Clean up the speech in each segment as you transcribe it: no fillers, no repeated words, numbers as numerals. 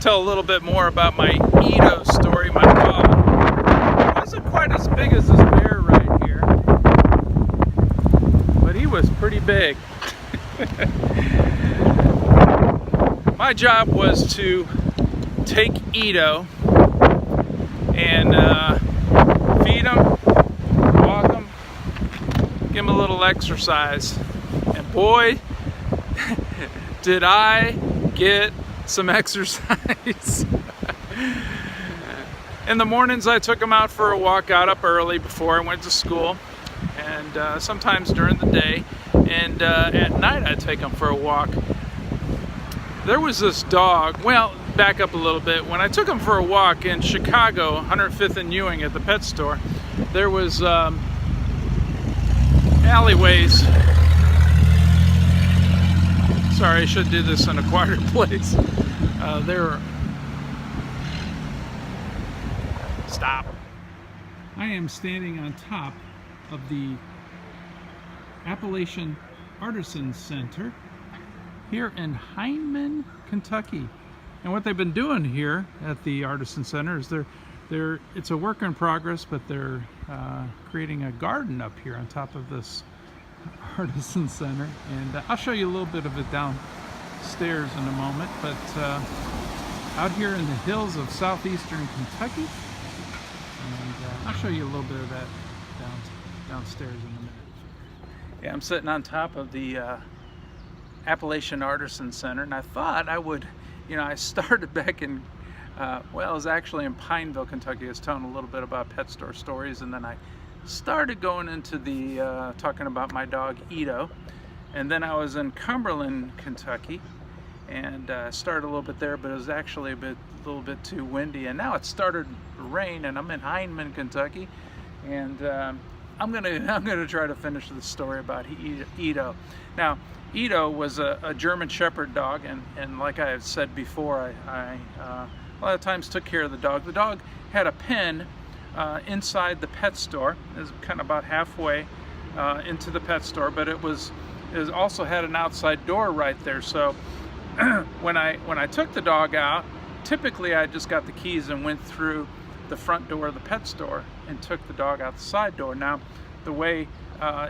tell a little bit more about my Ito story. My dog wasn't quite as big as this bear right here, but he was pretty big. My job was to take Ito and feed him, walk him, give him a little exercise, and boy, did I get some exercise. In the mornings I took him out for a walk, got up early before I went to school, and sometimes during the day, and at night I'd take him for a walk. There was this dog, well, back up a little bit, when I took him for a walk in Chicago, 105th and Ewing at the pet store, there was alleyways. Sorry, I should do this in a quieter place. Stop. I am standing on top of the Appalachian Artisan Center here in Hindman, Kentucky. And what they've been doing here at the Artisan Center is it's a work in progress, but they're creating a garden up here on top of this Artisan Center, and I'll show you a little bit of it downstairs in a moment. But out here in the hills of southeastern Kentucky, and I'll show you a little bit of that downstairs in a minute. Yeah, I'm sitting on top of the Appalachian Artisan Center, and I thought I would, I started back in well, it was actually in Pineville, Kentucky. I was telling a little bit about pet store stories, and then I started going into the talking about my dog Ito, and then I was in Cumberland, Kentucky, and started a little bit there, but it was actually a little bit too windy, and now it started to rain, and I'm in Hindman, Kentucky, and I'm gonna try to finish the story about Ito. Now, Ito was a German Shepherd dog, and like I have said before, I a lot of times took care of the dog. The dog had a pen inside the pet store. It was kind of about halfway into the pet store, but it also had an outside door right there. So when I took the dog out, typically I just got the keys and went through the front door of the pet store and took the dog out the side door. Now, the way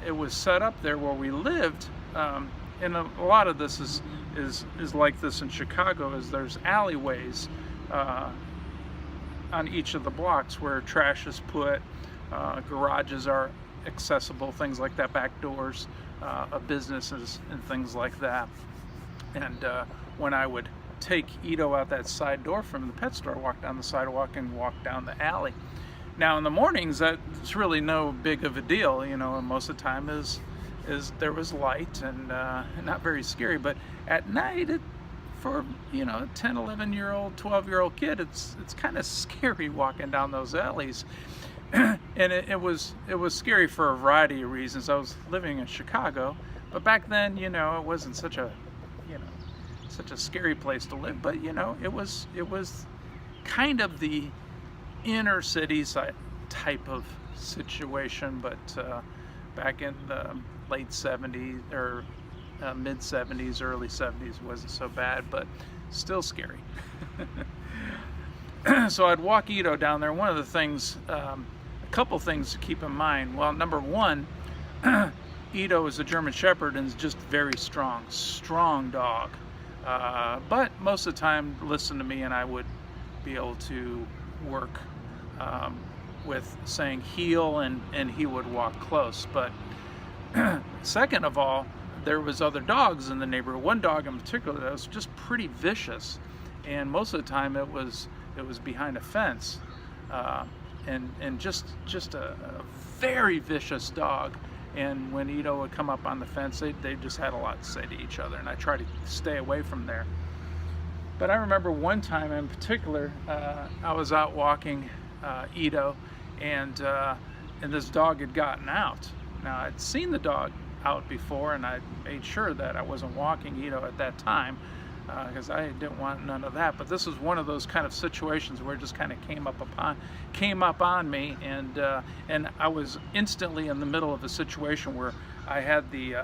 it was set up there where we lived, and a lot of this is like this in Chicago, is there's alleyways on each of the blocks where trash is put, garages are accessible, things like that, back doors of businesses and things like that. And when I would take Ito out that side door from the pet store, walk down the sidewalk and walk down the alley. Now in the mornings, it's really no big of a deal, and most of the time is there was light and not very scary. But at night, for a 10, 11-year-old, 12-year-old kid, it's kind of scary walking down those alleys. And it was scary for a variety of reasons. I was living in Chicago, but back then, it wasn't such a scary place to live. But it was kind of the inner city type of situation. But back in the late 70s or mid 70s, early 70s, wasn't so bad, but still scary. So I'd walk Ito down there. One of the things, a couple things to keep in mind. Well, number one, Ito is a German Shepherd and is just very strong dog. But most of the time, listen to me, and I would be able to work with saying heel, and he would walk close. But second of all, there was other dogs in the neighborhood. One dog in particular that was just pretty vicious, and most of the time it was behind a fence, and just a very vicious dog. And when Ito would come up on the fence, they just had a lot to say to each other, and I tried to stay away from there. But I remember one time in particular, I was out walking Ito, and this dog had gotten out. Now, I'd seen the dog out before, and I made sure that I wasn't walking Ito at that time, because I didn't want none of that. But this was one of those kind of situations where it just kind of came up on me, and I was instantly in the middle of a situation where I had the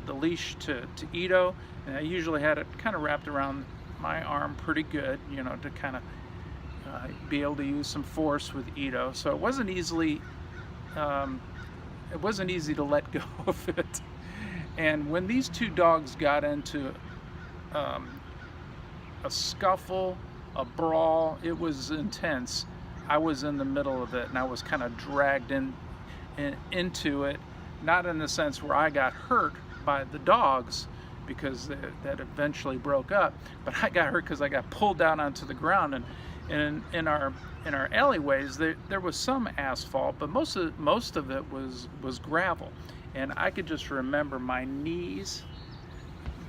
leash to Ito, and I usually had it kind of wrapped around my arm pretty good, you know, to kind of be able to use some force with Ito. So it wasn't easy to let go of it. And when these two dogs got into a scuffle, a brawl, it was intense. I was in the middle of it, and I was kind of dragged into it, not in the sense where I got hurt by the dogs, because that eventually broke up, but I got hurt because I got pulled down onto the ground. And in our alleyways there was some asphalt, but most of it was gravel, and I could just remember my knees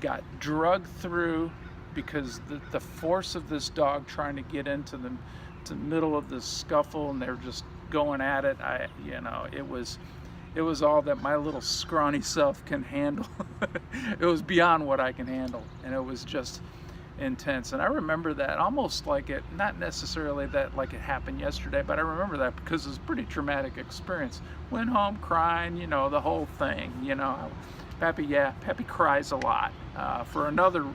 got drugged through because the force of this dog trying to get into the middle of this scuffle, and they're just going at it. It was all that my little scrawny self can handle. It was beyond what I can handle, and it was just intense. And I remember that almost like it, not necessarily that like it happened yesterday, but I remember that because it was a pretty traumatic experience. Went home crying, you know, the whole thing, you know. Pappy cries a lot for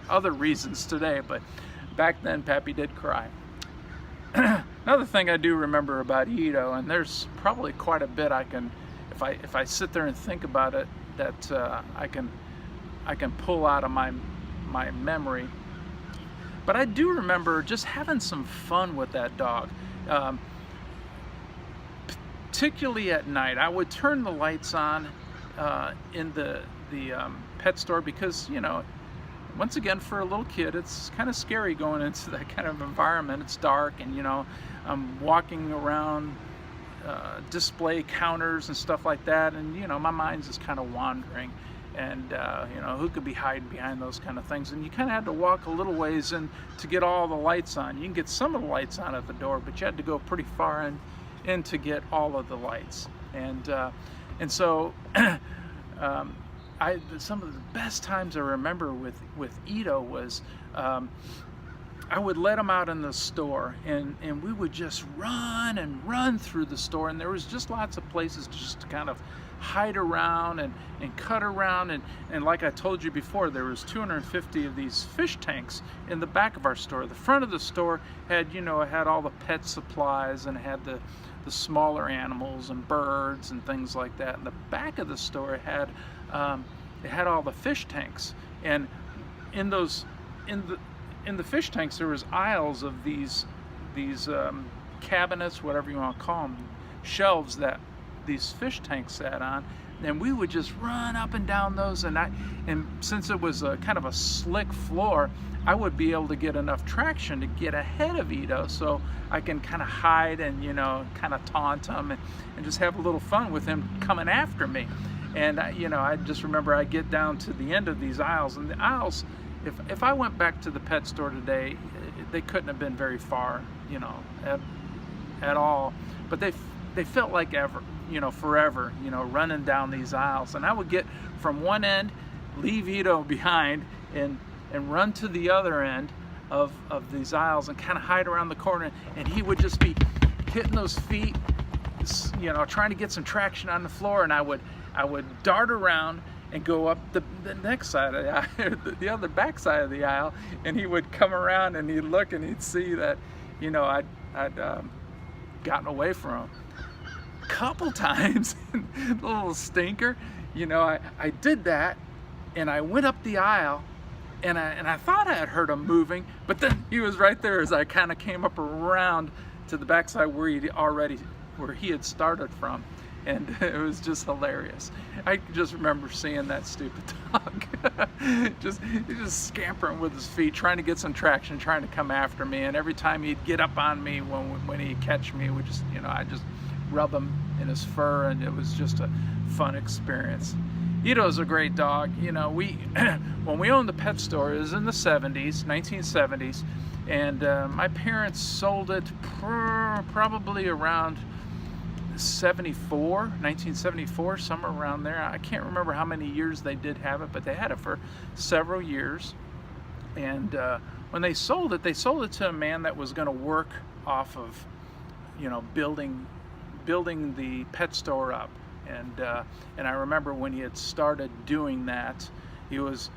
other reasons today, but back then Pappy did cry. Another thing I do remember about Ito, and there's probably quite a bit I can, if I sit there and think about it, that I can pull out of my memory. But I do remember just having some fun with that dog. Particularly at night, I would turn the lights on in the pet store, because, you know, once again, for a little kid, it's kind of scary going into that kind of environment. It's dark, and, you know, I'm walking around display counters and stuff like that, and, you know, my mind's just kind of wandering, and you know, who could be hiding behind those kind of things? And you kind of had to walk a little ways in to get all the lights on. You can get some of the lights on at the door, but you had to go pretty far in to get all of the lights. And so some of the best times I remember with Ito was I would let him out in the store, and we would just run through the store, and there was just lots of places just to kind of hide around and cut around, and like I told you before, there was 250 of these fish tanks in the back of our store. The front of the store had, you know, it had all the pet supplies, and it had the smaller animals and birds and things like that. And the back of the store it had all the fish tanks, and in the fish tanks there was aisles of these cabinets, whatever you want to call them, shelves that these fish tanks sat on, and we would just run up and down those, and since it was a kind of a slick floor, I would be able to get enough traction to get ahead of Ito, so I can kind of hide and, you know, kind of taunt him and just have a little fun with him coming after me. And you know, I just remember I get down to the end of these aisles, and the aisles, if I went back to the pet store today, they couldn't have been very far, you know, at all, but they felt like forever, you know, running down these aisles. And I would get from one end, leave Ito behind, and run to the other end of these aisles and kind of hide around the corner, and he would just be hitting those feet, you know, trying to get some traction on the floor, and I would dart around and go up the next side of the aisle, the other back side of the aisle, and he would come around and he'd look and he'd see that, you know, I'd gotten away from him. Couple times, the little stinker, you know, I did that, and I went up the aisle, and I thought I had heard him moving, but then he was right there as I kind of came up around to the backside where he had started from, and it was just hilarious. I just remember seeing that stupid dog just scampering with his feet, trying to get some traction, trying to come after me, and every time he'd get up on me when he'd catch me, we just, you know, I just rub him in his fur, and it was just a fun experience. Ito's a great dog. You know, when we owned the pet store, it was in the 1970s, and my parents sold it probably around 1974, somewhere around there. I can't remember how many years they did have it, but they had it for several years. And when they sold it to a man that was going to work off of, you know, building the pet store up. And I remember when he had started doing that, he was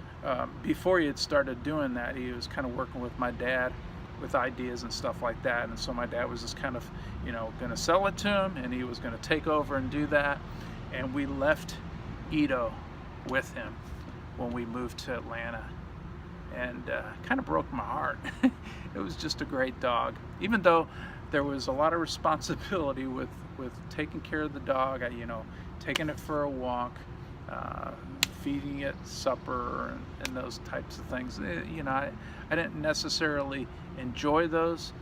before he had started doing that, he was kind of working with my dad with ideas and stuff like that. And so my dad was just kind of, you know, going to sell it to him, and he was going to take over and do that. And we left Ito with him when we moved to Atlanta, and kind of broke my heart. It was just a great dog, even though there was a lot of responsibility with taking care of the dog. You know, taking it for a walk, feeding it supper, and those types of things. You know, I didn't necessarily enjoy those,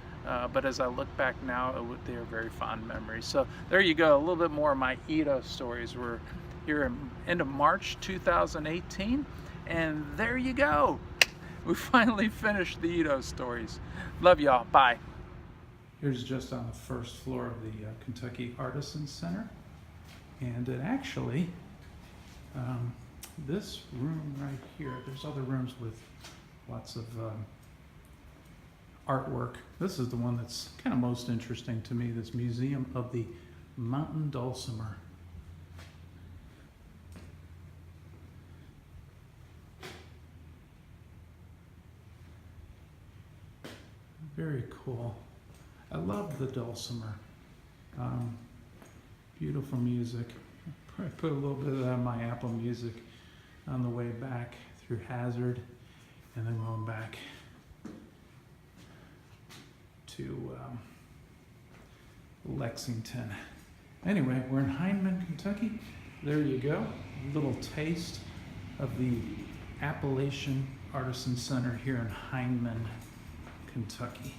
but as I look back now, they are very fond memories. So there you go, a little bit more of my Ito stories. We're here in end of March 2018, and there you go. We finally finished the Ito stories. Love y'all. Bye. Here's just on the first floor of the Kentucky Artisan Center, and it actually, this room right here, there's other rooms with lots of artwork. This is the one that's kind of most interesting to me, this Museum of the Mountain Dulcimer. Very cool. I love the dulcimer. Beautiful music. I put a little bit of that on my Apple Music on the way back through Hazard, and then going back to Lexington. Anyway, we're in Hindman, Kentucky. There you go. A little taste of the Appalachian Artisan Center here in Hindman, Kentucky.